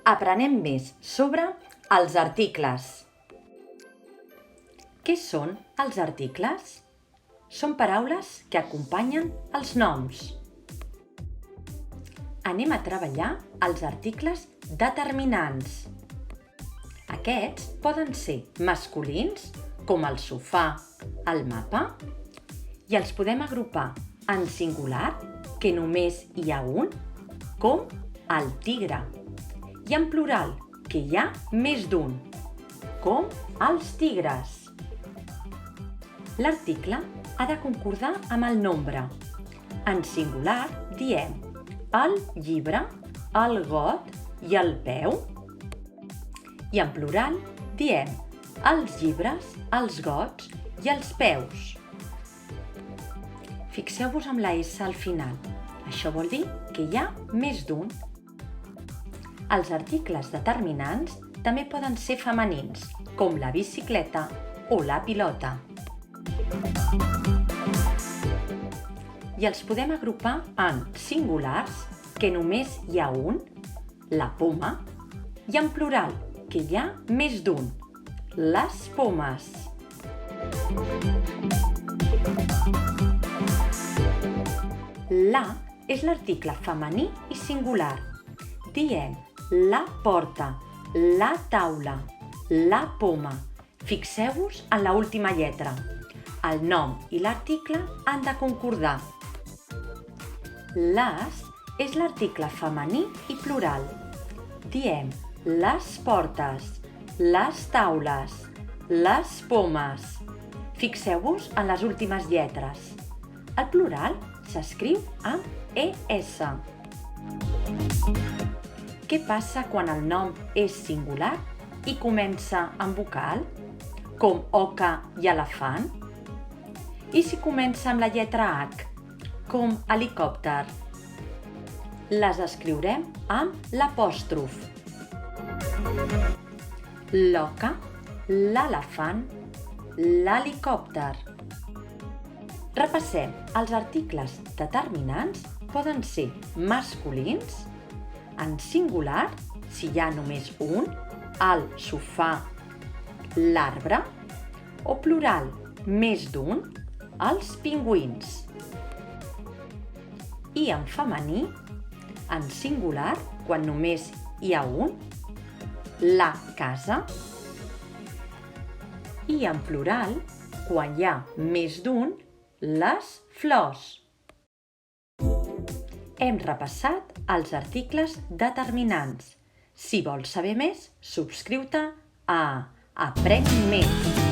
Aprenem més sobre els articles. Què són els articles? Són paraules que acompanyen els noms. Anem a treballar els articles determinants. Aquests poden ser masculins, com el sofà, el mapa, i els podem agrupar en singular, que només hi ha un, com el tigre, i en plural, que hi ha més d'un, com els tigres. L'article ha de concordar amb el nombre. En singular diem el llibre, el got i el peu. I en plural diem els llibres, els gots i els peus. Fixeu-vos amb la S al final. Això vol dir que hi ha més d'un. Els articles determinants també poden ser femenins, com la bicicleta o la pilota. I els podem agrupar en singulars, que només hi ha un, la poma, i en plural, que hi ha més d'un, les pomes. La és l'article femení i singular. Diem la porta, la taula, la poma. Fixeu-vos en l'última lletra. El nom i l'article han de concordar. Les és l'article femení i plural. Diem les portes, les taules, les pomes. Fixeu-vos en les últimes lletres. El plural s'escriu amb ES. Què passa quan el nom és singular i comença amb vocal, com oca i elefant? I si comença amb la lletra H, com helicòpter? Les escriurem amb l'apòstrof. L'oca, l'elefant, l'helicòpter. Repassem. Els articles determinants poden ser masculins, en singular, si hi ha només un, el sofà, l'arbre, o plural, més d'un, els pingüins. I en femení, en singular, quan només hi ha un, la casa, i en plural, quan hi ha més d'un, les flors. Hem repassat els articles determinants. Si vols saber més, subscriu-te a Aprèn Més.